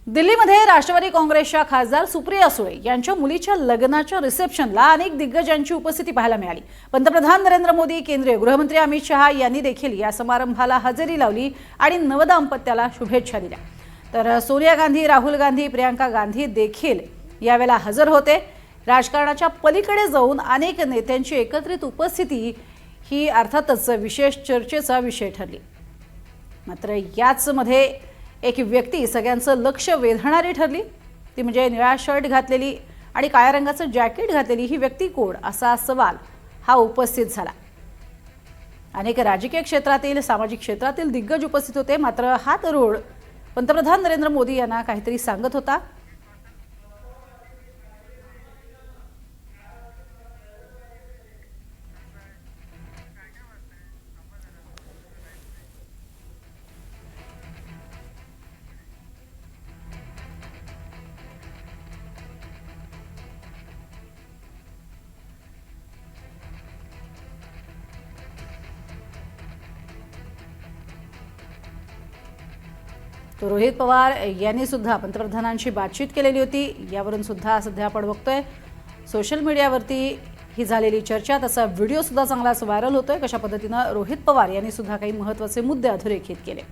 दिल्लीमध्ये राष्ट्रवादी काँग्रेसच्या खासदार सुप्रिया सुळे यांच्या मुलीच्या लग्नाच्या रिसेप्शनला अनेक दिग्गजांची उपस्थिती पाहायला मिळाली। पंतप्रधान नरेंद्र मोदी, केंद्रीय गृहमंत्री अमित शहा यांनी देखील या समारंभाला हजेरी लावली आणि नवदाम्पत्याला शुभेच्छा दिल्या। तर सोनिया गांधी, राहुल गांधी, प्रियंका गांधी देखील यावेळेला हजर होते। राजकारणाच्या पलीकडे जाऊन अनेक नेत्यांची एकत्रित उपस्थिती ही अर्थातच विशेष चर्चेचा विषय ठरली। मात्र याच मध्ये एक व्यक्ती सगळ्यांचं लक्ष वेधणारी ठरली, ती म्हणजे निळा शर्ट घातलेली आणि काळ्या रंगाचं जॅकेट घातलेली ही व्यक्ती कोण, असा सवाल हा उपस्थित झाला। अनेक राजकीय क्षेत्रातील, सामाजिक क्षेत्रातील दिग्गज उपस्थित होते। मात्र हा तरुण पंतप्रधान नरेंद्र मोदी यांना काहीतरी सांगत होता। तो रोहित पवार यांनी सुद्धा पंतप्रधानांशी बातचीत केलेली होती। यावरून सुद्धा सध्या आपण बघतोय सोशल मीडियावरती ही झालेली चर्चा, तसा व्हिडिओ सुद्धा चांगलाच व्हायरल होतोय। कशा पद्धतीने रोहित पवार यांनी सुद्धा काही महत्त्वाचे मुद्दे अधोरेखित केले।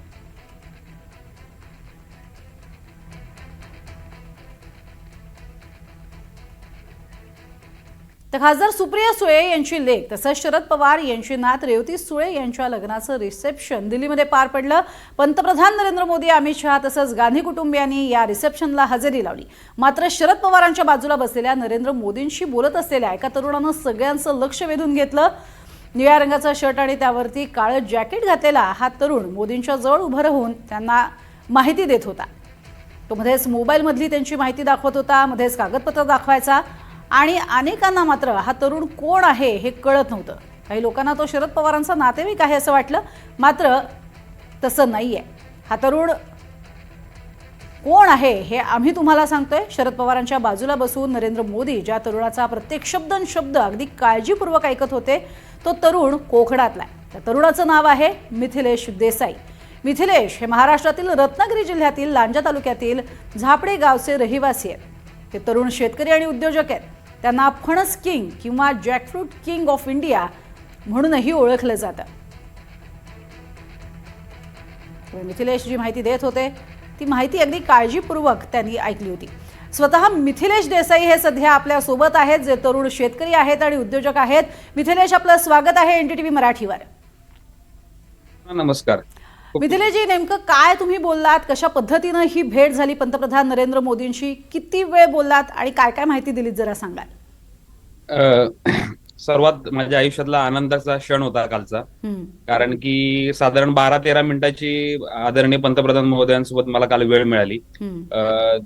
तर खासदार सुप्रिया सुळे यांची लेक तसंच शरद पवार यांची नात रेवती सुळे यांच्या लग्नाचं रिसेप्शन दिल्लीमध्ये पार पडलं। पंतप्रधान नरेंद्र मोदी, अमित शहा तसंच गांधी कुटुंबियांनी या रिसेप्शनला हजेरी लावली। मात्र शरद पवारांच्या बाजूला बसलेल्या नरेंद्र मोदींशी बोलत असलेल्या एका तरुणानं सगळ्यांचं लक्ष वेधून घेतलं। निळ्या रंगाचा शर्ट आणि त्यावरती काळं जॅकेट घातलेला हा तरुण मोदींच्या जवळ उभं राहून त्यांना माहिती देत होता। तो मध्येच मोबाईलमधली त्यांची माहिती दाखवत होता, मध्येच कागदपत्र दाखवायचा आणि अनेकांना मात्र हा तरुण कोण आहे हे कळत नव्हतं। काही लोकांना तो शरद पवारांचा नातेवाईक आहे असं वाटलं, मात्र तसं नाहीये। हा तरुण कोण आहे हे आम्ही तुम्हाला सांगतोय। शरद पवारांच्या बाजूला बसून नरेंद्र मोदी ज्या तरुणाचा प्रत्येक शब्द अगदी काळजीपूर्वक ऐकत होते, तो तरुण कोकणातला आहे। त्या तरुणाचं नाव आहे मिथिलेश देसाई। मिथिलेश हे महाराष्ट्रातील रत्नागिरी जिल्ह्यातील लांजा तालुक्यातील झापडे गावचे रहिवासी आहेत। ते तरुण शेतकरी आणि उद्योजक आहेत। त्यांना फणस किंग किंवा जॅकफ्रूट किंग ऑफ इंडिया म्हणूनही ओळखलं जातं। मिथिलेश जी माहिती देत होते ती माहिती अगदी काळजीपूर्वक त्यांनी ऐकली होती। स्वतः मिथिलेश देसाई हे सध्या आपल्या सोबत आहेत, जे तरुण शेतकरी आहेत आणि उद्योजक आहेत। मिथिलेश, आपलं स्वागत आहे एनडीटीव्ही मराठीवर। नमस्कार मिथिलेशजी, नेमकं काय तुम्ही बोललात, कशा पद्धतीने ही भेट झाली पंतप्रधान नरेंद्र मोदींशी, किती वेळ बोललात आणि काय काय माहिती दिलीत जरा सांगाल? सर्वात माझ्या आयुष्यातला आनंदाचा क्षण होता कालचा, कारण की साधारण 12-13 मिनिटाची आदरणीय पंतप्रधान महोदयांसोबत मला काल वेळ मिळाली।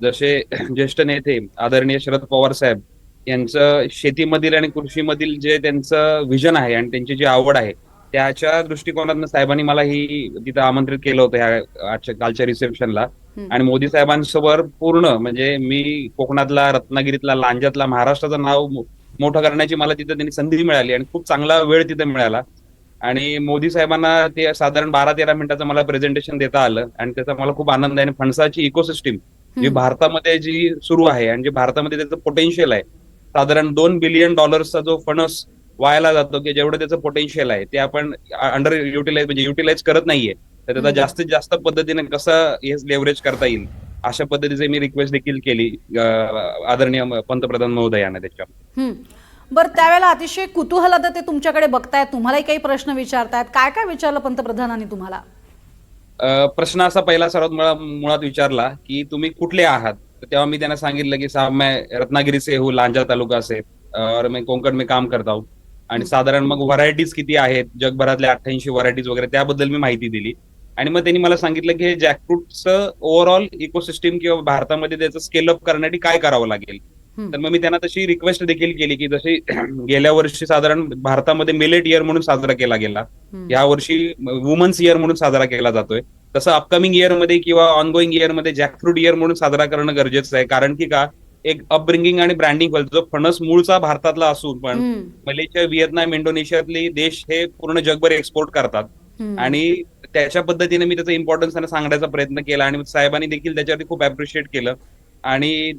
जसे ज्येष्ठ नेते आदरणीय शरद पवार साहेब यांचं शेतीमधील आणि कृषीमधील जे त्यांचं विजन आहे आणि त्यांची जी आवड आहे, त्याच्या दृष्टिकोनातून साहेबांनी मला ही तिथं आमंत्रित केलं होतं ह्या कालच्या रिसेप्शनला। आणि मोदी साहेबांसोबत पूर्ण म्हणजे मी कोकणातला, रत्नागिरीतला, लांजातला, महाराष्ट्राचं नाव मोठं करण्याची मला तिथं त्यांनी संधी मिळाली आणि खूप चांगला वेळ तिथे मिळाला। आणि मोदी साहेबांना ते साधारण 12-13 मिनिटाचं मला प्रेझेंटेशन देता आलं आणि त्याचा मला खूप आनंद आहे। आणि फणसाची इकोसिस्टीम जी भारतामध्ये जी सुरू आहे आणि जे भारतामध्ये त्याचं पोटेन्शियल आहे, साधारण $2 बिलियन जो फणस वायाला जातो, की जेवढं त्याचं पोटेन्शियल आहे ते आपण अंडर युटिलाइज म्हणजे युटिलाइज करत नाहीये, तर त्याचा जास्तीत जास्त पद्धतीने कसं हे लेव्हरेज करता येईल अशा पद्धतीचे मी रिक्वेस्ट देखील केली आदरणीय पंतप्रधान महोदयांना त्याच्या। बरं, त्यावेळेला अतिशय कुतूहलात ते तुमच्याकडे बघतायत, तुम्हालाही काही प्रश्न विचारतायत। काय काय विचारलं पंतप्रधानांनी तुम्हाला? प्रश्न असा पहिला सर्वात मुळात विचारला की तुम्ही कुठले आहात, तर तेव्हा मी त्यांना सांगितलं की साहब मैं रत्नागिरी से हूँ, लांजा तालुका से, और मैं कोंकण में काम करता हूँ। आणि साधारण मग व्हरायटीज किती आहेत, जगभरातल्या 88 व्हरायटीज वगैरे त्याबद्दल मी माहिती दिली। आणि मग त्यांनी मला सांगितलं की हे जॅकफ्रूटचं ओव्हरऑल इकोसिस्टीम किंवा भारतामध्ये त्याचं स्केल अप करण्यासाठी काय करावं लागेल। तर मग मी त्यांना तशी रिक्वेस्ट देखील केली की जशी गेल्या वर्षी साधारण भारतामध्ये मिलेट इयर म्हणून साजरा केला गेला, या वर्षी वुमन्स इयर म्हणून साजरा केला जातोय, तसं अपकमिंग इयर मध्ये किंवा ऑनगोईंग इयर मध्ये जॅकफ्रूट इयर म्हणून साजरा करणं गरजेचं आहे। कारण की का एक अपब्रिंगिंग आणि ब्रँडिंग होईल। जो फणस मूळचा भारतातला असून पण मलेशिया, व्हिएतनाम, इंडोनेशियातले देश हे पूर्ण जगभर एक्सपोर्ट करतात आणि त्याच्या पद्धतीने मी त्याचा इम्पॉर्टन्स त्यांना सांगण्याचा प्रयत्न केला आणि साहेबांनी देखील त्याच्यावरती खूप अप्रिशिएट केलं. आणि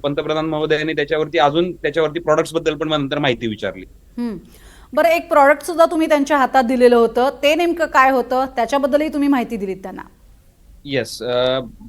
पंतप्रधान महोदयांनी त्याच्यावरती प्रोडक्ट्स बद्दल पण नंतर माहिती विचारली. हं. बरं, एक प्रॉडक्ट सुद्धा तुम्ही त्यांच्या हातात दिलेलं होतं, ते नेमकं काय होतं त्याच्याबद्दलही तुम्ही माहिती दिलीत त्यांना. येस.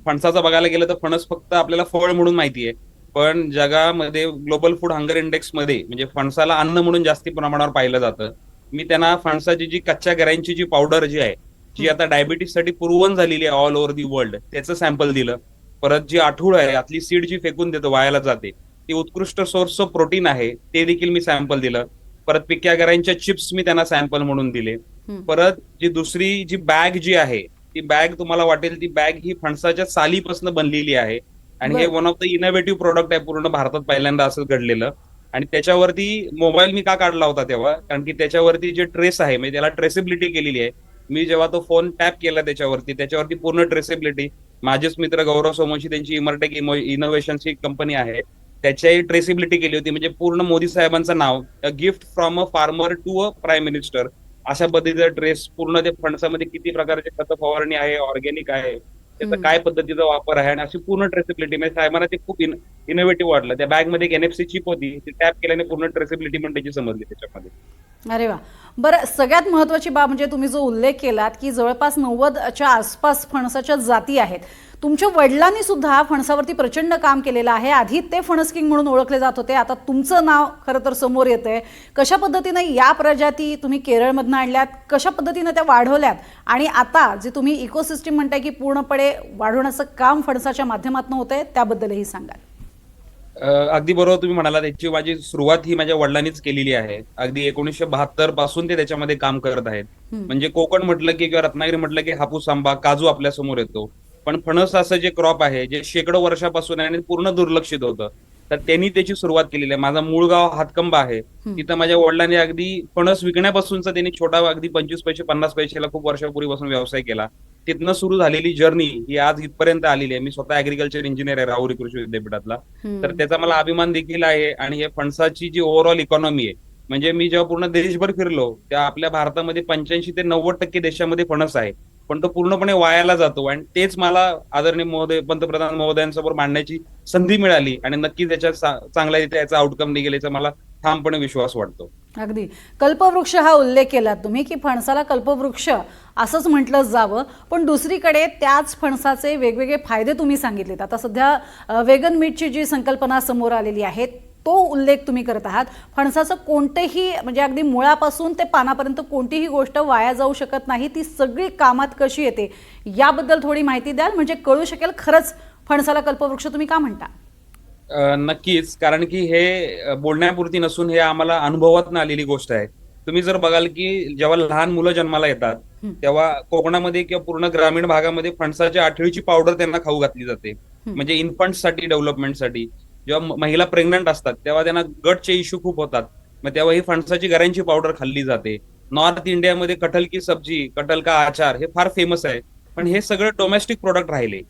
फणसाचं बघायला गेलं तर फणस फक्त आपल्याला फळ म्हणून माहिती आहे, पण जगामध्ये ग्लोबल फूड हंगर इंडेक्स मध्ये म्हणजे फणसाला अन्न म्हणून जास्ती प्रमाणावर पाहिलं जातं. मी त्यांना फणसाची जी कच्च्या गऱ्यांची जी पावडर जी आहे, जी आता डायबिटीस साठी पुरवण झालेली आहे ऑल ओव्हर दी वर्ल्ड, त्याचं सॅम्पल दिलं. परत जी आठूळ आहे, आतली सीड जी फेकून देतो वायाला जाते, ती उत्कृष्ट सोर्स ऑफ प्रोटीन आहे, ते देखील मी सॅम्पल दिलं. परत पिक्या गऱ्यांच्या चिप्स मी त्यांना सॅम्पल म्हणून दिले. परत जी दुसरी जी बॅग जी आहे, ती बॅग तुम्हाला वाटेल ती बॅग ही फणसाच्या सालीपासून बनलेली आहे आणि हे बरं. One of the innovative product आहे पूर्ण भारतात पहिल्यांदा असं घडलेलं. आणि त्याच्यावरती मोबाईल मी का काढला होता तेव्हा, कारण की त्याच्यावरती जे ट्रेस आहे म्हणजे त्याला ट्रेसेबिलिटी केलेली आहे. मी जेव्हा तो फोन टॅप केला त्याच्यावरती पूर्ण ट्रेसेबिलिटी. माझेच मित्र गौरव सोमवंशी त्यांची इमरटेक इनोव्हेशनची कंपनी आहे, त्याच्याही ट्रेसेबिलिटी केली होती. म्हणजे पूर्ण मोदी साहेबांचं नाव, a gift from a farmer to a prime minister, अशा पद्धतीचा ट्रेस पूर्ण ते फणसामध्ये किती प्रकारचे खत फवारणी आहे, ऑर्गॅनिक आहे, त्याचा काय पद्धतीचा वापर आहे आणि अशी पूर्ण ट्रेसेबिलिटी. म्हणजे साहेबांना ते खूप इनोव्हेटिव्ह वाटलं. त्या बॅग मध्ये एक NFC चिप होती, ती टॅप केल्याने पूर्ण ट्रेसेबिलिटी पण त्याची समजली त्याच्यामध्ये. अरे वा. बरं, सगळ्यात महत्त्वाची बाब म्हणजे तुम्ही जो उल्लेख केलात की जवळपास 90च्या आसपास फणसाच्या जाती आहेत. तुमच्या वडिलांनी सुद्धा फणसावरती प्रचंड काम केलेलं आहे. आधी ते फणस किंग म्हणून ओळखले जात होते, आता तुमचं नाव खरं तर समोर येतंय. कशा पद्धतीनं या प्रजाती तुम्ही केरळमधनं आणल्यात, कशा पद्धतीनं त्या वाढवल्यात आणि आता जे तुम्ही इकोसिस्टीम म्हणताय की पूर्णपणे वाढवण्याचं काम फणसाच्या माध्यमातून होतंय, त्याबद्दलही सांगाल. अगदी बरोबर तुम्ही म्हणाला. त्याची माझी सुरुवात ही माझ्या वडिलांनीच केलेली आहे. अगदी 1972 पासून ते त्याच्यामध्ये काम करत आहेत. म्हणजे कोकण म्हटलं की किंवा रत्नागिरी म्हटलं की हापूस आंबा, काजू आपल्या समोर येतो. पण फणस असं जे क्रॉप आहे, जे शेकडो वर्षापासून आहे आणि पूर्ण दुर्लक्षित होतं, तर त्यांनी त्याची सुरुवात केलेली आहे. माझा मूळ गाव हातकंबा आहे. तिथं माझ्या वडिलांनी अगदी फणस विकण्यापासूनचा त्यांनी छोटा अगदी 25 पैसे 50 पैशाला खूप वर्षापूर्वीपासून व्यवसाय केला. तिथनं सुरू झालेली जर्नी ही आज इथपर्यंत आलेली आहे. मी स्वतः ऍग्रिकल्चर इंजिनियर आहे राहुरी कृषी विद्यापीठातला. तर त्याचा मला अभिमान देखील आहे. आणि हे फणसाची जी ओव्हरऑल इकॉनॉमी आहे, म्हणजे मी जेव्हा पूर्ण देशभर फिरलो तेव्हा आपल्या भारतामध्ये 85 ते 90% देशामध्ये फणस आहे, पण तो पूर्णपणे वायाला जातो. आणि तेच मला आदरणीय पंतप्रधान महोदयांसमोर मांडण्याची संधी मिळाली आणि नक्कीच त्याच्या चांगल्या रीत्या याचा आउटकम निघेल याचा मला ठामपणे विश्वास वाटतो. अगदी. कल्पवृक्ष हा उल्लेख केला तुम्ही की फणसाला कल्पवृक्ष असंच म्हटलं जावं, पण दुसरीकडे त्याच फणसाचे वेगवेगळे फायदे तुम्ही सांगितलेत. आता सध्या वेगन मीटची जी संकल्पना समोर आलेली आहे, तो उल्लेख तुम्ही करत आहात. फणसाचं कोणतेही म्हणजे अगदी मुळापासून ते पानापर्यंत कोणतीही गोष्ट वाया जाऊ शकत नाही, ती सगळी कामात कशी येते याबद्दल थोडी माहिती द्याल, म्हणजे कळू शकेल खरंच फणसाला कल्पवृक्ष तुम्ही का म्हणता. नक्कीच. कारण की हे बोलण्यापुरती नसून हे आम्हाला अनुभवातून आलेली गोष्ट आहे. तुम्ही जर बघाल की जेव्हा लहान मुलं जन्माला येतात तेव्हा कोकणामध्ये किंवा पूर्ण ग्रामीण भागामध्ये फणसाच्या आठळीची पावडर त्यांना खाऊ घातली जाते, म्हणजे इन्फंटसाठी, डेव्हलपमेंटसाठी. जेव्हा महिला प्रेग्नंट असतात तेव्हा त्यांना गटचे इश्यू खूप होतात, मग तेव्हा ही फणसाची गऱ्यांची पावडर खाल्ली जाते. नॉर्थ इंडियामध्ये कटहल की सब्जी, कटहल का आचार हे फार फेमस आहे. पण हे सगळं डोमेस्टिक प्रोडक्ट राहिले.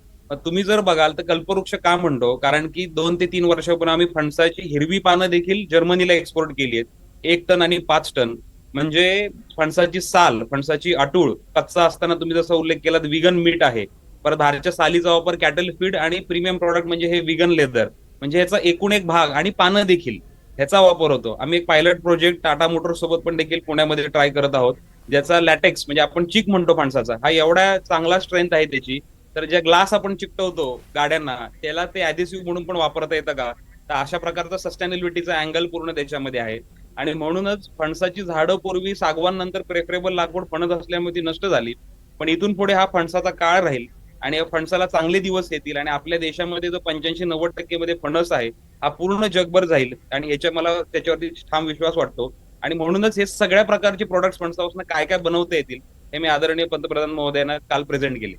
तुम्ही जर बघाल तर कल्पवृक्ष का म्हणतो, कारण की 2 ते 3 वर्षापूर्वी आम्ही फणसाची हिरवी पानं देखील जर्मनीला एक्सपोर्ट केली आहेत, 1 टन आणि 5 टन. म्हणजे फणसाची साल, फणसाची आटूळ कच्चा असताना तुम्ही जसा उल्लेख केला विगन मीट आहे. परत हारच्या सालीचा वापर कॅटल फीड आणि प्रीमियम प्रॉडक्ट म्हणजे हे विगन लेदर, म्हणजे ह्याचा एकूण एक भाग आणि पानं देखील ह्याचा वापर होतो. आम्ही एक पायलट प्रोजेक्ट टाटा मोटर्स सोबत पण देखील पुण्यामध्ये ट्राय करत आहोत, ज्याचा लॅटेक्स म्हणजे आपण चिक म्हणतो फणसाचा, हा एवढा चांगला स्ट्रेंथ आहे त्याची, तर ज्या ग्लास आपण चिकटवतो गाड्यांना त्याला ते ऍडिसिव्ह म्हणून पण वापरता येतं का, तर अशा प्रकारचा सस्टेनेबिलिटीचा अँगल पूर्ण त्याच्यामध्ये आहे. आणि म्हणूनच फणसाची झाडं पूर्वी सागवान नंतर प्रेफरेबल लागवड फणस असल्यामुळे ती नष्ट झाली, पण इथून पुढे हा फणसाचा काळ राहील आणि या फणसाला चांगले दिवस येतील. आणि आपल्या देशामध्ये जो 85-90% मध्ये फणस आहे हा पूर्ण जगभर जाईल आणि याच्या मला त्याच्यावरती ठाम विश्वास वाटतो. आणि म्हणूनच हे सगळ्या प्रकारचे प्रोडक्ट्स फणसापासून काय काय बनवता येतील हे मी आदरणीय पंतप्रधान महोदयांना काल प्रेझेंट केले.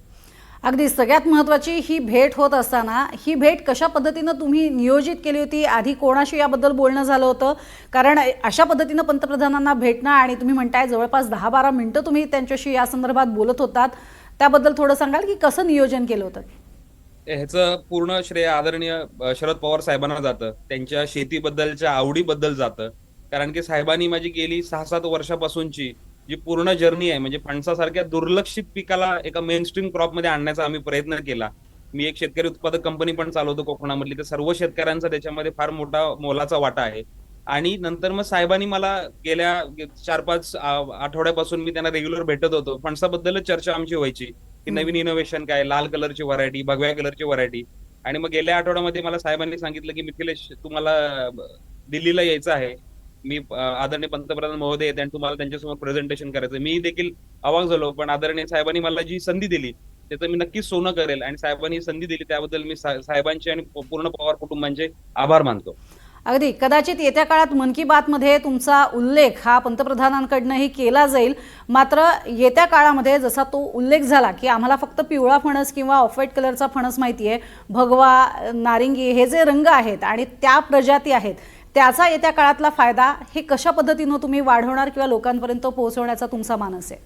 अगदी. सगळ्यात महत्त्वाची ही भेट होत असताना ही भेट कशा पद्धतीनं तुम्ही नियोजित केली होती, आधी कोणाशी याबद्दल बोलणं झालं होतं, कारण अशा पद्धतीनं पंतप्रधानांना भेटणं आणि तुम्ही म्हणताय जवळपास 10-12 मिनिटं तुम्ही त्यांच्याशी या संदर्भात बोलत होतात, त्याबद्दल थोडं सांगाल की कसं नियोजन केलं होतं. ह्याचं पूर्ण श्रेय आदरणीय शरद पवार साहेबांना जातं, त्यांच्या शेतीबद्दलच्या आवडीबद्दल जातं. कारण की साहेबांनी माझी गेली 6-7 वर्षापासूनची जी पूर्ण जर्नी आहे, म्हणजे फणसासारख्या दुर्लक्षित पिकाला एका मेनस्ट्रीम क्रॉपमध्ये आणण्याचा आम्ही प्रयत्न केला. मी एक शेतकरी उत्पादक कंपनी पण चालवतो कोकणामधली, तर सर्व शेतकऱ्यांचा त्याच्यामध्ये फार मोठा मोलाचा वाटा आहे. आणि नंतर मग साहेबांनी मला गेल्या 4-5 आठवड्यापासून मी त्यांना रेग्युलर भेटत होतो. फणसाबद्दलच चर्चा आमची व्हायची की नवीन इनोव्हेशन काय, लाल कलरची व्हरायटी, भगव्या कलरची व्हरायटी. आणि मग गेल्या आठवड्यामध्ये मला साहेबांनी सांगितलं की मिथिलेश, तुम्हाला दिल्लीला यायचं आहे. मी आदरणीय पंतप्रधान महोदय आहेत आणि तुम्हाला त्यांच्यासमोर प्रेझेंटेशन करायचं. मी देखील अवाक झालो, पण आदरणीय साहेबांनी मला जी संधी दिली त्याचं मी नक्कीच सोनं करेल, आणि साहेबांनी संधी दिली त्याबद्दल मी साहेबांचे आणि पूर्ण पवार कुटुंबांचे आभार मानतो. अगदी कदाचित येत्या काळात मन की बातमध्ये तुमचा उल्लेख हा पंतप्रधानांकडनंही केला जाईल. मात्र येत्या काळामध्ये जसा तो उल्लेख झाला की आम्हाला फक्त पिवळा फणस किंवा ऑफ व्हाईट कलरचा फणस माहिती आहे, भगवा, नारिंगी हे जे रंग आहेत आणि त्या प्रजाती आहेत, त्याचा येत्या काळातला फायदा हे कशा पद्धतीनं तुम्ही वाढवणार किंवा लोकांपर्यंत पोहोचवण्याचा तुमचा मानस आहे?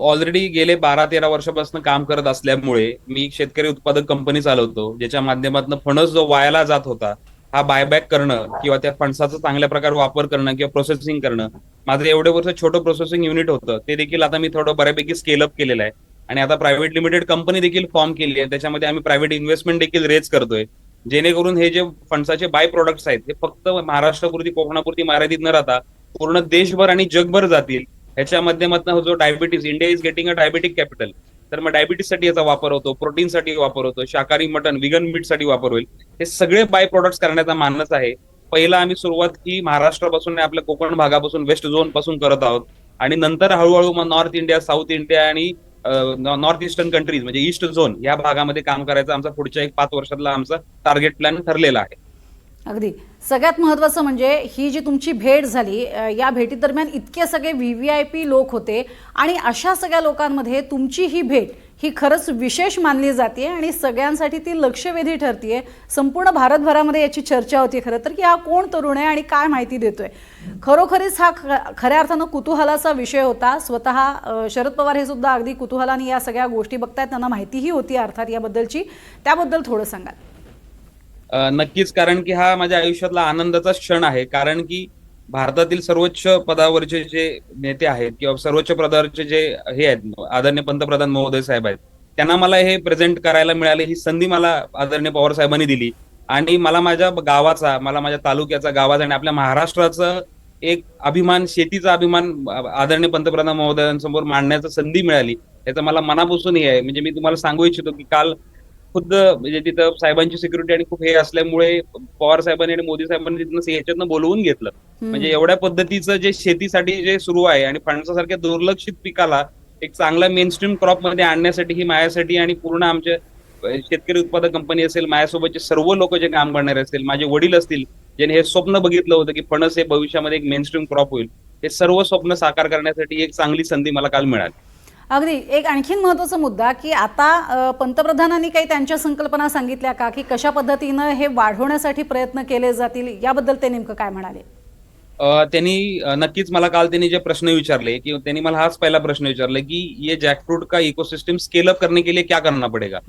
ऑलरेडी गेले 12-13 वर्षापासून काम करत असल्यामुळे मी शेतकरी उत्पादक कंपनी चालवतो, ज्याच्या माध्यमातून फणस जो वायाला जात होता हा बायबॅक करणं किंवा त्या फणसाचा चांगल्या प्रकारे वापर करणं किंवा प्रोसेसिंग करणं. माझं एवढे वर्ष छोटं प्रोसेसिंग युनिट होतं, ते देखील आता मी थोडं बऱ्यापैकी स्केल अप केलेलं आहे. आणि आता प्रायव्हेट लिमिटेड कंपनी देखील फॉर्म केली आहे, त्याच्यामध्ये आम्ही प्रायव्हेट इन्व्हेस्टमेंट देखील रेज करतोय, जेणेकरून हे जे फणसाचे बाय प्रोडक्ट्स आहेत हे फक्त महाराष्ट्रापुरती, कोकणापुरती मर्यादित न राहता पूर्ण देशभर आणि जगभर जातील. ह्याच्या माध्यमातून जो diabetes, India is getting a diabetic capital, तर मग डायबिटीससाठी याचा वापर होतो, प्रोटीनसाठी वापर होतो, शाकाहारी मटन, विगन मीटसाठी वापर होईल. हे सगळे बाय प्रोडक्ट्स करण्याचा मानस आहे. पहिला आम्ही सुरुवात ही महाराष्ट्रापासून, आपल्या कोकण भागापासून, वेस्ट झोन पासून करत आहोत, आणि नंतर हळूहळू मग नॉर्थ इंडिया, साऊथ इंडिया आणि नॉर्थ ईस्टर्न कंट्रीज म्हणजे ईस्ट झोन या भागामध्ये काम करायचं आमचा पुढच्या 1-5 वर्षातला आमचा टार्गेट प्लॅन ठरलेला आहे. अगदी सगळ्यात महत्त्वाचं म्हणजे ही जी तुमची भेट झाली, या भेटीदरम्यान इतके सगळे VVIP लोक होते आणि अशा सगळ्या लोकांमध्ये तुमची ही भेट ही खरंच विशेष मानली जाते आणि सगळ्यांसाठी ती लक्षवेधी ठरते. संपूर्ण भारतभरामध्ये याची चर्चा होती खरं तर की हा कोण तरुण आहे आणि काय माहिती देतोय. खरोखरीच हा खऱ्या अर्थानं कुतूहलाचा विषय होता. स्वतः शरद पवार हे सुद्धा अगदी कुतूहलाने या सगळ्या गोष्टी बघतायत, त्यांना माहितीही होती अर्थात याबद्दलची. त्याबद्दल थोडं सांगाल? नक्कीच, कारण की हा माझ्या आयुष्यातला आनंदाचा क्षण आहे. कारण की भारतातील सर्वोच्च पदावरचे जे नेते आहेत किंवा सर्वोच्च पदावरचे जे हे आहेत, आदरणीय पंतप्रधान महोदय साहेब आहेत, त्यांना मला हे प्रेझेंट करायला मिळाले. ही संधी मला आदरणीय पवार साहेबांनी दिली, आणि मला माझ्या गावाचा, मला माझ्या तालुक्याचा, गावाचा आणि आपल्या महाराष्ट्राचा एक अभिमान, शेतीचा अभिमान आदरणीय पंतप्रधान महोदयांसमोर मांडण्याची संधी मिळाली. याचा मला मनापासून हे आहे. म्हणजे मी तुम्हाला सांगू इच्छितो की काल खुद्द म्हणजे तिथं साहेबांची सिक्युरिटी आणि खूप हे असल्यामुळे पवार साहेबांनी आणि मोदी साहेबांनी तिथनं ह्याच्यातनं बोलवून घेतलं. म्हणजे एवढ्या पद्धतीचं जे शेतीसाठी जे सुरू आहे आणि फणसासारख्या दुर्लक्षित पिकाला एक चांगला मेनस्ट्रीम क्रॉप मध्ये आणण्यासाठी ही माझ्यासाठी आणि पूर्ण आमच्या शेतकरी उत्पादक कंपनी असेल, माझ्यासोबतचे सर्व लोक जे काम करणारे असतील, माझे वडील असतील, ज्यांनी हे स्वप्न बघितलं होतं की फणस हे भविष्यामध्ये एक मेनस्ट्रीम क्रॉप होईल, हे सर्व स्वप्न साकार करण्यासाठी एक चांगली संधी मला काल मिळाली. अगदी एक आणखीन महत्त्वाचा मुद्दा की आता पंतप्रधानांनी काही त्यांच्या संकल्पना सांगितल्या का की कशा पद्धतीनं हे वाढवण्यासाठी प्रयत्न केले जातील, याबद्दल ते नेमकं काय म्हणाले? त्यांनी नक्कीच मला काल त्यांनी जे प्रश्न विचारले की त्यांनी मला हाच पहिला प्रश्न विचारला की ये जॅकफ्रूट का इकोसिस्टम स्केल अप करने के लिए क्या करना पडेगा.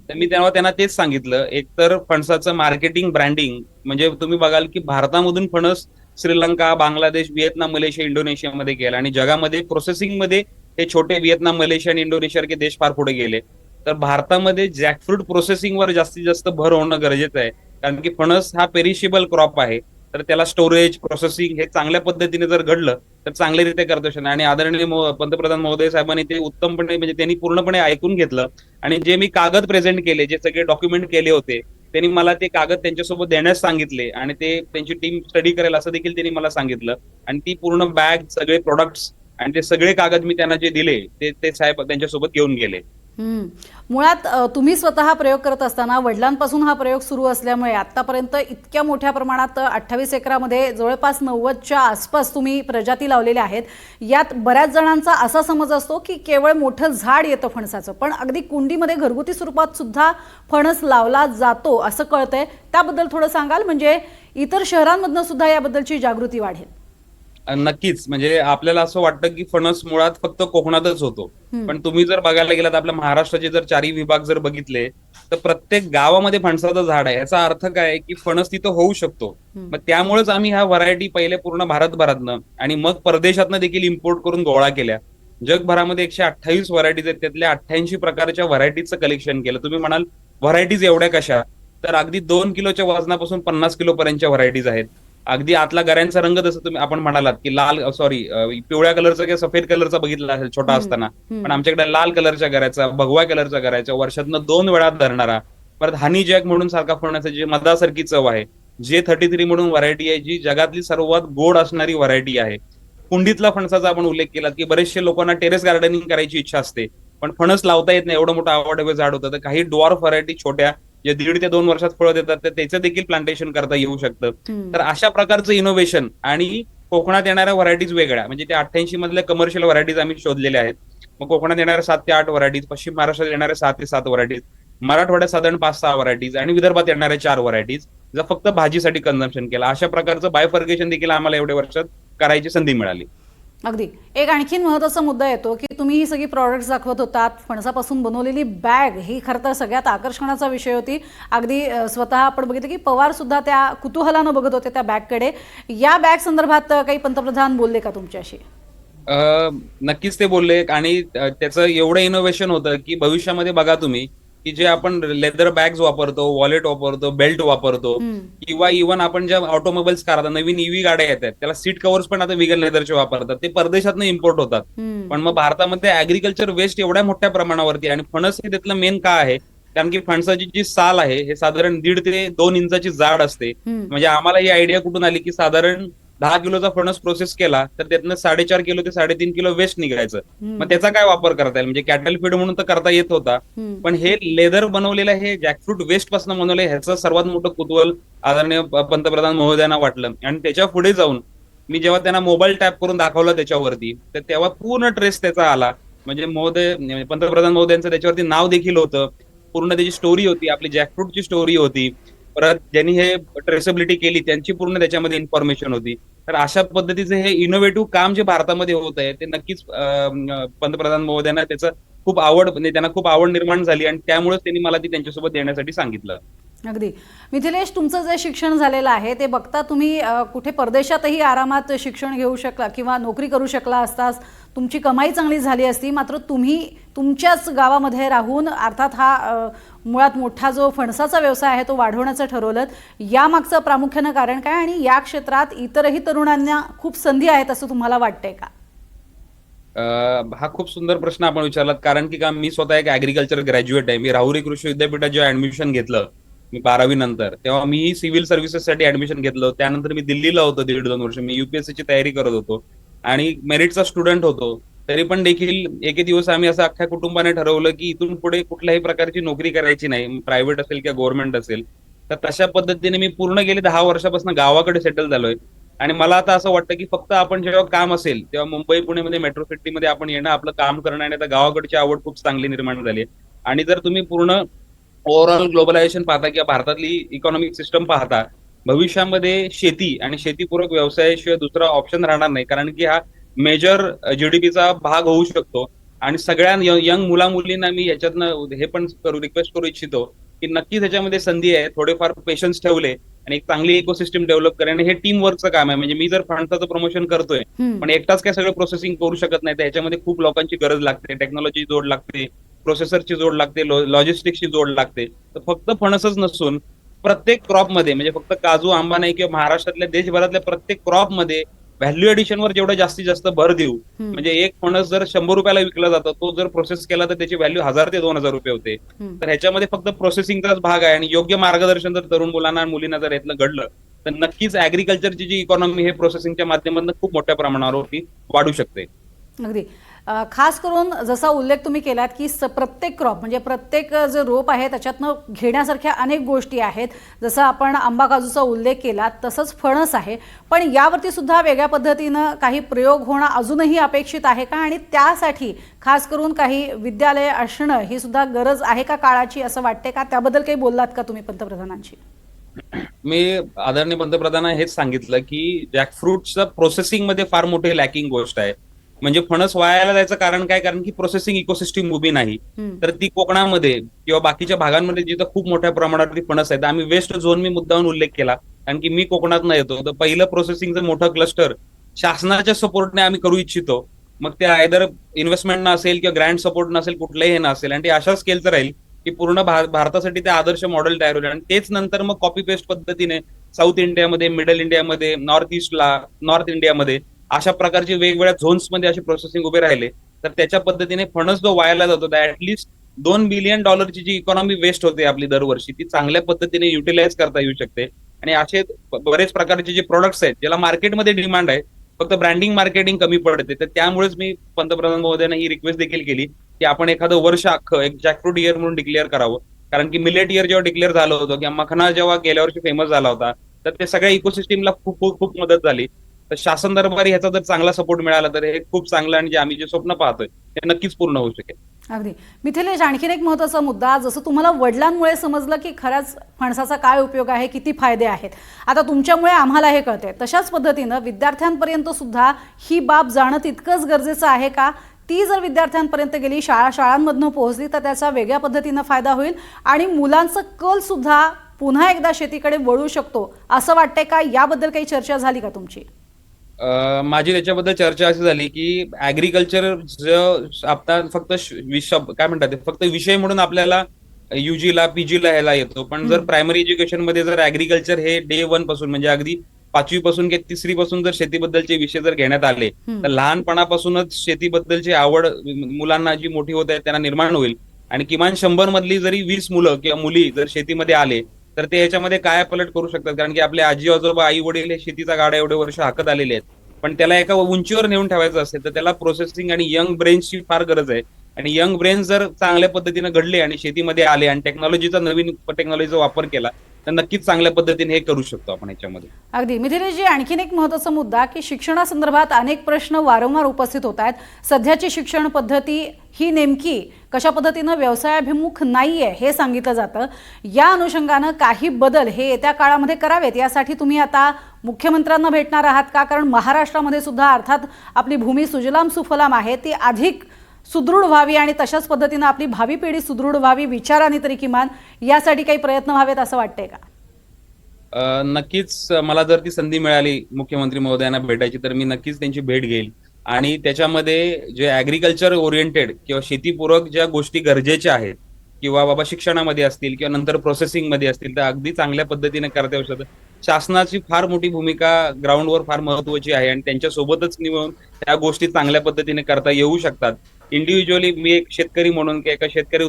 तर मी तेव्हा त्यांना तेच सांगितलं, एकतर फणसाचं मार्केटिंग, ब्रँडिंग, म्हणजे तुम्ही बघाल की भारतामधून फणस श्रीलंका, बांगलादेश, व्हिएतनाम, मलेशिया, इंडोनेशियामध्ये गेला, आणि जगामध्ये प्रोसेसिंग मध्ये हे छोटे व्हिएतनाम, मलेशिया आणि इंडोनेशिया सारखे देश फार पुढे गेले. तर भारतामध्ये जॅकफ्रूट प्रोसेसिंगवर जास्तीत जास्त भर होणं गरजेचं आहे, कारण की फणस हा पेरिशेबल क्रॉप आहे. तर त्याला स्टोरेज, प्रोसेसिंग हे चांगल्या पद्धतीने जर घडलं तर चांगल्यारीत्या करता येईल. आणि आदरणीय पंतप्रधान महोदय साहेबांनी ते उत्तमपणे, म्हणजे त्यांनी पूर्णपणे ऐकून घेतलं, आणि जे मी कागद प्रेझेंट केले, जे सगळे डॉक्युमेंट केले होते, त्यांनी मला ते कागद त्यांच्यासोबत देण्यास सांगितले, आणि ते त्यांची टीम स्टडी करेल असं देखील त्यांनी मला सांगितलं. आणि ती पूर्ण बॅग, सगळे प्रोडक्ट्स आणि ते सगळे कागद मी त्यांना जे दिले ते साहेब त्यांच्यासोबत घेऊन गेले. मुळात तुम्ही स्वतः प्रयोग करत असताना वडिलांपासून हा प्रयोग सुरू असल्यामुळे आतापर्यंत इतक्या मोठ्या प्रमाणात 28 एकरामध्ये जवळपास 90च्या आसपास तुम्ही प्रजाती लावलेल्या आहेत. यात बऱ्याच जणांचा असा समज असतो की केवळ मोठं झाड येतं फणसाचं, पण अगदी कुंडीमध्ये घरगुती स्वरूपात सुद्धा फणस लावला जातो असं कळतंय. त्याबद्दल थोडं सांगाल, म्हणजे इतर शहरांमधनं सुद्धा याबद्दलची जागृती वाढेल? नक्कीच, म्हणजे आपल्याला असं वाटतं की फणस मुळात फक्त कोकणातच होतो, पण तुम्ही जर बघायला गेलात आपल्या महाराष्ट्राचे जर 4ही विभाग जर बघितले तर प्रत्येक गावामध्ये फणसाचं झाड आहे. याचा अर्थ काय आहे, की फणस तिथं होऊ शकतो. मग त्यामुळेच आम्ही ह्या व्हरायटी पहिले पूर्ण भारतभरातनं आणि मग परदेशातनं देखील इम्पोर्ट करून गोळा केल्या. जगभरामध्ये 128 व्हरायटीज आहेत, त्यातल्या 88 प्रकारच्या व्हरायटीजचं कलेक्शन केलं. तुम्ही म्हणाल व्हरायटीज एवढ्या कशा? तर अगदी 2 किलोच्या वजनापासून 50 किलो पर्यंतच्या व्हरायटीज आहेत. अगदी आतला गऱ्यांचा रंग जसं तुम्ही आपण म्हणालात की लाल सॉरी पिवळ्या कलरचा किंवा सफेद कलरचा बघितला असेल छोटा असताना, पण आमच्याकडे लाल कलरच्या गऱ्याचा, भगवा कलरच्या गऱ्याचा, वर्षातनं 2 वेळा धरणारा, परत हनी जॅक म्हणून सारखा फणसाची जी मधासारखी चव आहे, J33 म्हणून व्हरायटी आहे जी जगातली सर्वात गोड असणारी व्हरायटी आहे. कुंडीतला फणसाचा आपण उल्लेख केला की बरेचसे लोकांना टेरेस गार्डनिंग करायची इच्छा असते, पण फणस लावता येत नाही, एवढं मोठं आवडवे झाड होतं. तर काही डॉर्फ व्हरायटी छोट्या जे 1.5 ते 2 वर्षात फळं देतात, तर त्याचं देखील प्लांटेशन करता येऊ शकतं. तर अशा प्रकारचं इनोव्हेशन आणि कोकणात येणाऱ्या व्हरायटीज वेगळ्या, म्हणजे त्या 88 मधल्या कमर्शियल व्हरायटीज आम्ही शोधलेल्या आहेत. मग कोकणात येणाऱ्या 7 ते 8 व्हरायटीज, पश्चिम महाराष्ट्रात येणाऱ्या 6 ते 7 व्हरायटीज, मराठवाड्यात साधारण 5-6 व्हरायटीज आणि विदर्भात येणाऱ्या 4 व्हरायटीज, जर फक्त भाजीसाठी कन्झम्पशन केलं. अशा प्रकारचं बायफर्गेशन देखील आम्हाला एवढ्या वर्षात करायची संधी मिळाली. अगदी. एक आणखीन महत्त्वाचा मुद्दा येतो की तुम्ही ही सगळी प्रॉडक्ट्स दाखवत होतात. फणसापासून बनवलेली बॅग ही खरं तर सगळ्यात आकर्षणाचा विषय होती. अगदी स्वतः आपण बघितलं की पवार सुद्धा त्या कुतूहलानं बघत होते त्या बॅगकडे. या बॅग संदर्भात काही पंतप्रधान बोलले का तुमच्याशी? नक्कीच ते बोलले आणि त्याचं एवढं इनोव्हेशन होतं की भविष्यामध्ये बघा तुम्ही की जे आपण लेदर बॅग्स वापरतो, वॉलेट वापरतो, बेल्ट वापरतो किंवा इव्हन आपण ज्या ऑटोमोबाईल्स कार नवीन ईव्ही गाड्या येतात त्याला सीट कव्हर्स पण आता विगन लेदरचे वापरतात. ते परदेशातनं इम्पोर्ट होतात. पण मग भारतामध्ये ऍग्रिकल्चर वेस्ट एवढ्या मोठ्या प्रमाणावरती आणि फणस हे त्यातलं मेन का आहे, कारण की फणसाची जी साल आहे हे साधारण 1.5 ते 2 इंचाची जाड असते. म्हणजे आम्हाला ही आयडिया कुठून आली की साधारण 10 किलोचा फणस प्रोसेस केला तर त्यातनं 4.5 किलो ते 3.5 किलो वेस्ट निघायचं. मग त्याचा काय वापर करता येईल, म्हणजे कॅटल फीड म्हणून तर करता येत होता, पण हे लेदर बनवलेलं हे जॅकफ्रूट वेस्ट पासून बनवलंय ह्याचं सर्वात मोठं कुतूहल आदरणीय पंतप्रधान महोदयांना वाटलं. आणि त्याच्या पुढे जाऊन मी जेव्हा त्यांना मोबाईल टॅप करून दाखवलं त्याच्यावरती, तर तेव्हा पूर्ण ट्रेस त्याचा आला. म्हणजे पंतप्रधान महोदयांचं त्याच्यावरती नाव देखील होतं, पूर्ण त्याची स्टोरी होती, आपली जॅकफ्रूटची स्टोरी होती. परत ज्यांनी हे ट्रेसेबिलिटी केली त्यांची पूर्ण त्याच्यामध्ये इन्फॉर्मेशन होती. तर अशा पद्धतीचं हे इनोव्हेटिव्ह काम जे भारतामध्ये होत आहे ते नक्कीच पंतप्रधान महोदयांना त्याचं खूप आवड, म्हणजे त्यांना खूप आवड निर्माण झाली आणि त्यामुळेच त्यांनी मला ती त्यांच्यासोबत देण्यासाठी सांगितलं. अगदी. मिथिलेश, तुमचं जे शिक्षण झालेलं आहे ते बघता तुम्ही कुठे परदेशातही आरामात शिक्षण घेऊ शकला किंवा नोकरी करू शकला असतास, तुमची कमाई चांगली झाली असती, मात्र तुम्ही तुमच्याच गावामध्ये राहून अर्थात हा मुळात मोठा जो फणसाचा व्यवसाय आहे तो वाढवण्याचं ठरवलं. यामागचं प्रामुख्यानं कारण काय आणि या क्षेत्रात इतरही तरुणांना खूप संधी आहेत असं तुम्हाला वाटतंय का? हा खूप सुंदर प्रश्न आपण विचारलात, कारण की मी स्वतः एक ऍग्रिकल्चर ग्रॅज्युएट आहे. मी राहुरी कृषी विद्यापीठात जेव्हा ऍडमिशन घेतलं मी 12वी नंतर, तेव्हा मी सिव्हिल सर्व्हिसेससाठी ऍडमिशन घेतलं. त्यानंतर मी दिल्लीला होतो 1.5-2 वर्ष. मी युपीएससीची तयारी करत होतो आणि मेरिटचा स्टुडंट होतो. तरी पण देखील एके दिवस आम्ही असं अख्ख्या कुटुंबाने ठरवलं की इथून पुढे कुठल्याही प्रकारची नोकरी करायची नाही, प्रायव्हेट असेल किंवा गव्हर्नमेंट असेल. तर तशा पद्धतीने मी पूर्ण गेले 10 वर्षापासून गावाकडे सेटल झालोय. आणि मला आता असं वाटतं की फक्त आपण जेव्हा काम असेल तेव्हा मुंबई पुणेमध्ये मेट्रो सिटीमध्ये आपण येणं, आपलं काम करणं, आणि आता गावाकडची आवड खूप चांगली निर्माण झाली. आणि जर तुम्ही पूर्ण ओव्हरऑल ग्लोबलायझेशन पाहता किंवा भारतातली इकॉनॉमिक सिस्टम पाहता, भविष्यामध्ये शेती आणि शेतीपूरक व्यवसायाशिवाय दुसरा ऑप्शन राहणार नाही, कारण की हा मेजर जीडीपीचा भाग होऊ शकतो. आणि सगळ्या यंग मुला मुलींना मी याच्यातनं हे पण रिक्वेस्ट करू इच्छितो की नक्कीच ह्याच्यामध्ये संधी आहे. थोडेफार पेशन्स ठेवले आणि एक चांगली इकोसिस्टम डेव्हलप करणं हे टीम वर्कचं काम आहे. म्हणजे मी जर फणसाचं प्रमोशन करतोय पण एकटाच काय सगळं प्रोसेसिंग करू शकत नाही, तर ह्याच्यामध्ये खूप लोकांची गरज लागते, टेक्नॉलॉजी जोड लागते, प्रोसेसरची जोड लागते, लॉजिस्टिक्सची जोड लागते. तर फक्त फणसच नसून प्रत्येक क्रॉपमध्ये, म्हणजे फक्त काजू आंबा नाही किंवा महाराष्ट्रातल्या देशभरातल्या प्रत्येक क्रॉपमध्ये व्हॅल्यू एडिशनवर जेवढं जास्तीत जास्त भर देऊ, म्हणजे एक फणस जर 100 रुपयाला विकला जातो, तो जर प्रोसेस केला तर त्याची व्हॅल्यू 1000 ते 2000 रुपये होते. तर ह्याच्यामध्ये फक्त प्रोसेसिंगचाच भाग आहे. आणि योग्य मार्गदर्शन जर तरुण मुलांना आणि मुलींना जर यातलं घडलं तर नक्कीच ऍग्रिकल्चरची जी इकॉनॉमी हे प्रोसेसिंगच्या माध्यमातून खूप मोठ्या प्रमाणावरती वाढू शकते. अगदी. खास करून जसा उल्लेख तुम्ही केलात की प्रत्येक क्रॉप म्हणजे प्रत्येक जे रोप आहे त्याच्यातनं घेण्यासारख्या अनेक गोष्टी आहेत. जसं आपण आंबा काजूचा उल्लेख केला तसंच फणस आहे, पण यावरती सुद्धा वेगळ्या पद्धतीनं काही प्रयोग होणं अजूनही अपेक्षित आहे का? आणि त्यासाठी खास करून काही विद्यालय असणं ही सुद्धा गरज आहे का काळाची, असं वाटते का? त्याबद्दल काही बोललात का तुम्ही पंतप्रधानांशी? मी आदरणीय पंतप्रधानांना हेच सांगितलं की जॅकफ्रूटचं प्रोसेसिंग मध्ये फार मोठी लॅकिंग गोष्ट आहे. म्हणजे फणस वायाला जायचं कारण काय, कारण की प्रोसेसिंग इकोसिस्टीम उभी नाही. तर ती कोकणामध्ये किंवा बाकीच्या भागांमध्ये जिथं खूप मोठ्या प्रमाणावरती फणस आहेत, आम्ही वेस्ट झोन मी मुद्दाहून उल्लेख केला कारण की मी कोकणात येतो, तर पहिलं प्रोसेसिंगचं मोठं क्लस्टर शासनाच्या सपोर्टने आम्ही करू इच्छितो. मग ते आयदर इन्व्हेस्टमेंट नसेल किंवा ग्रँड सपोर्ट नसेल, कुठलंही हे नसेल, आणि ते अशा स्केलचं राहील की पूर्ण भारतासाठी ते आदर्श मॉडेल तयार होईल. आणि तेच नंतर मग कॉपी पेस्ट पद्धतीने साऊथ इंडियामध्ये, मिडल इंडियामध्ये, नॉर्थ इंडियामध्ये अशा प्रकारचे वेगवेगळ्या झोन्समध्ये असे प्रोसेसिंग उभे राहिले, तर त्याच्या पद्धतीने फणस जो वायाला जातो त्या ऍटलिस्ट $2 बिलियन जी इकॉनॉमी वेस्ट होते आपली दरवर्षी, ती चांगल्या पद्धतीने युटिलाइज करता येऊ शकते. आणि असे बरेच प्रकारचे जे प्रोडक्ट्स आहेत ज्याला मार्केटमध्ये डिमांड आहे, फक्त ब्रँडिंग मार्केटिंग कमी पडते. तर त्यामुळेच मी पंतप्रधान महोदयांना ही रिक्वेस्ट देखील केली की आपण एखादं वर्ष अख्खं एक जॅकफ्रूट इयर म्हणून डिक्लेअर करावं. कारण की मिलेट इयर जेव्हा डिक्लेअर झालं होतं किंवा मखना जेव्हा गेल्या वर्षी फेमस झाला होता, तर ते सगळ्या इकोसिस्टीमला खूप खूप खूप मदत झाली. तर शासन दरबारी ह्याचा जर चांगला सपोर्ट मिळाला तर हे खूप चांगलं, आणि जे आम्ही जे स्वप्न पाहतोय ते नक्कीच पूर्ण होऊ शकेल. अगदी. मिथिलेश, आणखीन एक महत्त्वाचा मुद्दा, जसं तुम्हाला वडिलांमुळे समजलं की खरंच फणसाचा काय उपयोग आहे, किती फायदे आहेत, आता तुमच्यामुळे आम्हाला हे कळते, तशाच पद्धतीनं विद्यार्थ्यांपर्यंत सुद्धा ही बाब जाणं तितकंच गरजेचं आहे का? ती जर विद्यार्थ्यांपर्यंत गेली, शाळांमधनं पोहोचली, तर त्याचा वेगळ्या पद्धतीनं फायदा होईल आणि मुलांचं कल सुद्धा पुन्हा एकदा शेतीकडे वळू शकतो असं वाटतंय का? याबद्दल काही चर्चा झाली का तुमची? माझी त्याच्याबद्दल चर्चा अशी झाली की ऍग्रिकल्चर आता फक्त काय म्हणतात ते, फक्त विषय म्हणून आपल्याला UG ला PG ला ह्याला येतो, पण जर प्रायमरी एज्युकेशन मध्ये जर ऍग्रिकल्चर हे डे 1 पासून, म्हणजे अगदी 5वी पासून किंवा 3री पासून जर शेतीबद्दलचे विषय जर घेण्यात आले, तर लहानपणापासूनच शेतीबद्दलची आवड मुलांना जी मोठी होत आहे त्यांना निर्माण होईल. आणि किमान 100 मधली जरी 20 मुलं किंवा मुली जर शेतीमध्ये आले तर ते ह्याच्यामध्ये काय पलट करू शकतात. कारण की आपले आजी आजोबा, आई वडील हे शेतीचा गाडा एवढे वर्ष हाकत आलेले आहेत, पण त्याला एका उंचीवर नेऊन ठेवायचं असेल तर त्याला प्रोसेसिंग आणि यंग ब्रेन्सची फार गरज आहे. आणि यंग ब्रेन्स जर चांगल्या पद्धतीने घडले आणि शेतीमध्ये आले आणि नवीन टेक्नॉलॉजीचा वापर केला, तर नक्कीच चांगल्या पद्धतीने हे करू शकतो आपण याच्यामध्ये. अगदी. मिथिलेशजी, आणखीन एक महत्त्वाचा मुद्दा की शिक्षणासंदर्भात अनेक प्रश्न वारंवार उपस्थित होत आहेत. सध्याची शिक्षण पद्धती ही नेमकी कशा पद्धतीनं व्यवसायाभिमुख नाहीये हे सांगितलं जातं. या अनुषंगानं काही बदल हे येत्या काळामध्ये करावेत, यासाठी तुम्ही आता मुख्यमंत्र्यांना भेटणार आहात का? कारण महाराष्ट्रामध्ये सुद्धा अर्थात आपली भूमी सुजलाम सुफलाम आहे, ती अधिक सुदृढ व्हावी आणि तशाच पद्धतीनं आपली भावी पिढी सुदृढ व्हावी, विचाराने तरी किमान, यासाठी काही प्रयत्न व्हावेत असं वाटतंय का? नक्कीच मला जर ती संधी मिळाली मुख्यमंत्री महोदयांना भेटायची तर मी नक्कीच त्यांची भेट घेईल. आणि त्याच्यामध्ये जे ऍग्रिकल्चर ओरिएंटेड किंवा शेतीपूरक ज्या गोष्टी गरजेच्या आहेत, किंवा बाबा शिक्षणामध्ये असतील किंवा नंतर प्रोसेसिंग मध्ये असतील, तर अगदी चांगल्या पद्धतीने करता येऊ शकतं. शासनाची फार मोठी भूमिका ग्राउंडवर फार महत्वाची आहे आणि त्यांच्या सोबतच निवडून त्या गोष्टी चांगल्या पद्धतीने करता येऊ शकतात. इंडिव्हिज्युअली मी एक शेतकरी म्हणून किंवा एका शेतकरी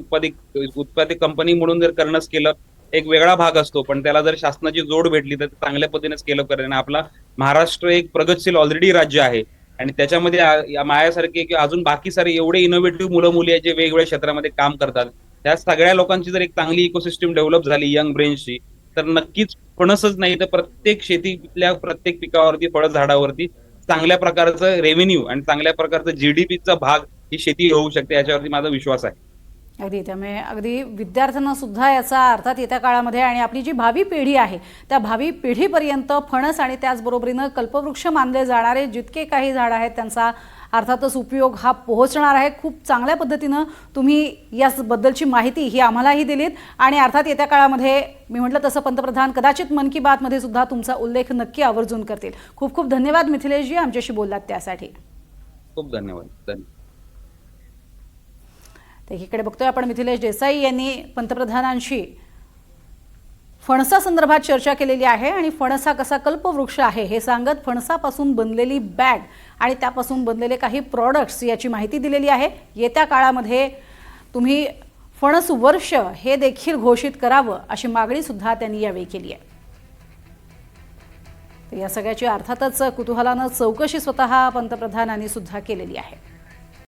उत्पादक कंपनी म्हणून जर करणंच केलं एक वेगळा भाग असतो, पण त्याला जर शासनाची जोड भेटली तर चांगल्या पद्धतीने स्केल अप करेल. आपला महाराष्ट्र एक प्रगतशील ऑलरेडी राज्य आहे आणि त्याच्यामध्ये माझ्यासारखे किंवा अजून बाकी सारे एवढे इनोव्हेटिव्ह मुलं मुली आहेत जे वेगवेगळ्या क्षेत्रामध्ये काम करतात. त्या सगळ्या लोकांची जर एक चांगली इकोसिस्टीम डेव्हलप झाली यंग ब्रेन्सची, तर नक्कीच फणसच नाही तर प्रत्येक शेतीतल्या प्रत्येक पिकावरती, फळ झाडावरती चांगल्या प्रकारचं रेव्हेन्यू आणि चांगल्या प्रकारचं GDPचा भाग ही शेती होऊ शकते, याच्यावरती माझा विश्वास आहे. अगदी. त्यामुळे अगदी विद्यार्थ्यांना सुद्धा याचा अर्थात येत्या काळामध्ये आणि आपली जी भावी पिढी आहे त्या भावी पिढीपर्यंत फणस आणि त्याचबरोबरीनं कल्पवृक्ष मानले जाणारे जितके काही झाड आहेत त्यांचा अर्थातच उपयोग हा पोहोचणार आहे. खूप चांगल्या पद्धतीनं तुम्ही याबद्दलची माहिती ही आम्हालाही दिलीत आणि अर्थात येत्या काळामध्ये मी म्हटलं तसं पंतप्रधान कदाचित मन की बातमध्ये सुद्धा तुमचा उल्लेख नक्की आवर्जून करतील. खूप खूप धन्यवाद मिथिलेशजी आमच्याशी बोललात त्यासाठी. खूप धन्यवाद. एकीकडे बघतोय आपण मिथिलेश देसाई यांनी पंतप्रधानांशी फणसासंदर्भात चर्चा केलेली आहे आणि फणस हा कसा कल्पवृक्ष आहे हे सांगत फणसापासून बनलेली बॅग आणि त्यापासून बनलेले काही प्रॉडक्ट्स याची माहिती दिलेली आहे. येत्या काळामध्ये तुम्ही फणस वर्ष हे देखील घोषित करावं अशी मागणी सुद्धा त्यांनी यावेळी केली आहे. या सगळ्याची अर्थातच कुतूहलानं चौकशी स्वतः पंतप्रधानांनी सुद्धा केलेली आहे.